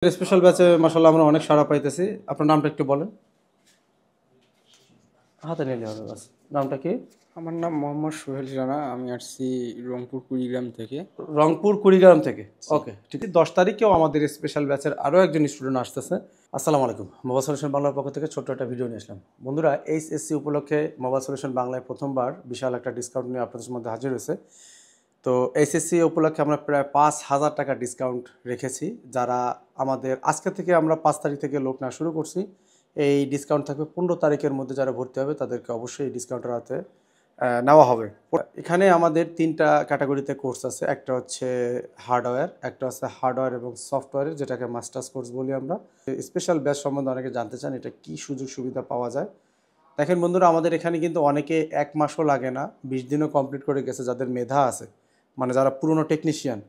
Special ব্যাচে মাশাআল্লাহ আমরা অনেক সাড়া পাইতেছি। আপনার নামটা একটু বলেন। হাতে নিলে হবে বাস। নামটা কি? আমার নাম মোহাম্মদ সোহেল রানা। আমি আসছি রংপুর কুড়িগ্রাম থেকে। রংপুর কুড়িগ্রাম থেকে। জি। ওকে, ঠিক আছে। 10 তারিখেও আমাদের স্পেশাল ব্যাচের আরও একজন স্টুডেন্ট আসতেছে। আসসালামু আলাইকুম। মোবাইল সলিউশন বাংলার পক্ষ থেকে ছোট্ট একটা ভিডিও নিয়ে আসলাম। বন্ধুরা, এইচএসসি উপলক্ষে মোবাইল সলিউশন বাংলায় প্রথমবার বিশাল একটা ডিসকাউন্ট নিয়ে আপনাদের মধ্যে হাজির হয়েছে। তো এইচএসসি উপলক্ষে আমরা প্রায় 5,000 টাকা ডিসকাউন্ট রেখেছি। যারা আমাদের আজকে থেকে আমরা 5 তারিখ থেকে লোক নেওয়া শুরু করছি। এই ডিসকাউন্ট থাকবে 15 তারিখের মধ্যে। যারা ভর্তি হবে তাদেরকে অবশ্যই এই ডিসকাউন্টের হাতে নেওয়া হবে। এখানে আমাদের 3টা ক্যাটাগরিতে কোর্স আছে। একটা হচ্ছে হার্ডওয়্যার, একটা হচ্ছে হার্ডওয়্যার এবং সফটওয়্যারের, যেটাকে মাস্টার্স কোর্স বলি আমরা। স্পেশাল ব্যাচ সম্বন্ধে অনেকে জানতে চান, এটা কি সুযোগ সুবিধা পাওয়া যায়। দেখেন বন্ধুরা, আমাদের এখানে কিন্তু অনেকে 1 মাসও লাগে না, 20 দিনও কমপ্লিট করে গেছে যাদের মেধা আছে, মানে যারা পুরনো টেকনিশিয়ান।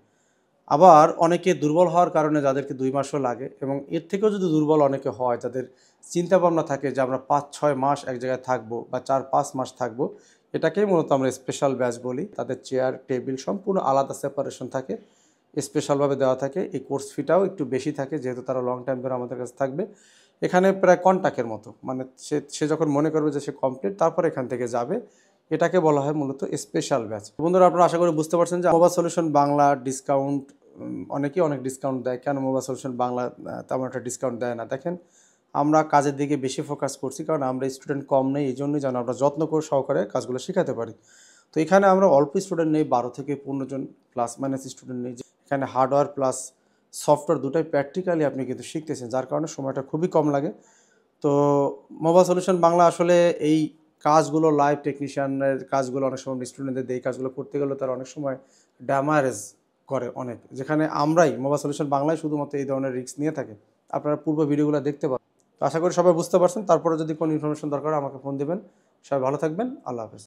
আবার অনেকে দুর্বল হওয়ার কারণে যাদেরকে 2 মাসও লাগে, এবং এর থেকেও যদি দুর্বল অনেকে হয়, যাদের চিন্তাভাবনা থাকে যে আমরা 5-6 মাস এক জায়গায় থাকবো বা 4-5 মাস থাকবো, এটাকেই মূলত আমরা স্পেশাল ব্যাচ বলি। তাদের চেয়ার টেবিল সম্পূর্ণ আলাদা সেপারেশন থাকে, স্পেশালভাবে দেওয়া থাকে। এই কোর্স ফিটাও একটু বেশি থাকে, যেহেতু তারা লং টাইম ধরে আমাদের কাছে থাকবে। এখানে প্রায় কন্টাক্টের মতো, মানে সে যখন মনে করবে যে সে কমপ্লিট, তারপর এখান থেকে যাবে। এটাকে বলা হয় মূলত স্পেশাল ব্যাচ। বন্ধুরা, আপনারা আশা করি বুঝতে পারছেন যে মোবাইল সলিউশন বাংলা ডিসকাউন্ট, অনেকেই অনেক ডিসকাউন্ট দেয়। কেন মোবাইল সলিউশন বাংলা তেমন একটা ডিসকাউন্ট দেয় না? দেখেন, আমরা কাজের দিকে বেশি ফোকাস করছি, কারণ আমরা স্টুডেন্ট কম নেই, এই জন্যই যেন আমরা যত্ন করে সহকারে কাজগুলো শেখাতে পারি। তো এখানে আমরা অল্প স্টুডেন্ট নেই, 12 থেকে 15 জন প্লাস মাইনাস স্টুডেন্ট নেই। এখানে হার্ডওয়্যার প্লাস সফটওয়্যার দুটাই প্র্যাকটিক্যালি আপনি কিন্তু শিখতেছেন, যার কারণে সময়টা খুবই কম লাগে। তো মোবাইল সলিউশন বাংলা আসলে এই কাজগুলো, লাইভ টেকনিশিয়ানের কাজগুলো অনেক সময় স্টুডেন্টদের দিয়ে এই কাজগুলো করতে গেলে তারা অনেক সময় ড্যামারেজ করে অনেক, যেখানে আমরাই মোবাইল সলিউশন বাংলায় শুধুমাত্র এই ধরনের রিস্ক নিয়ে থাকে। আপনারা পূর্ব ভিডিওগুলো দেখতে পারেন। তো আশা করি সবাই বুঝতে পারছেন। তারপরে যদি কোনো ইনফরমেশন দরকার হয় আমাকে ফোন দেবেন। সবাই ভালো থাকবেন। আল্লাহ হাফেজ।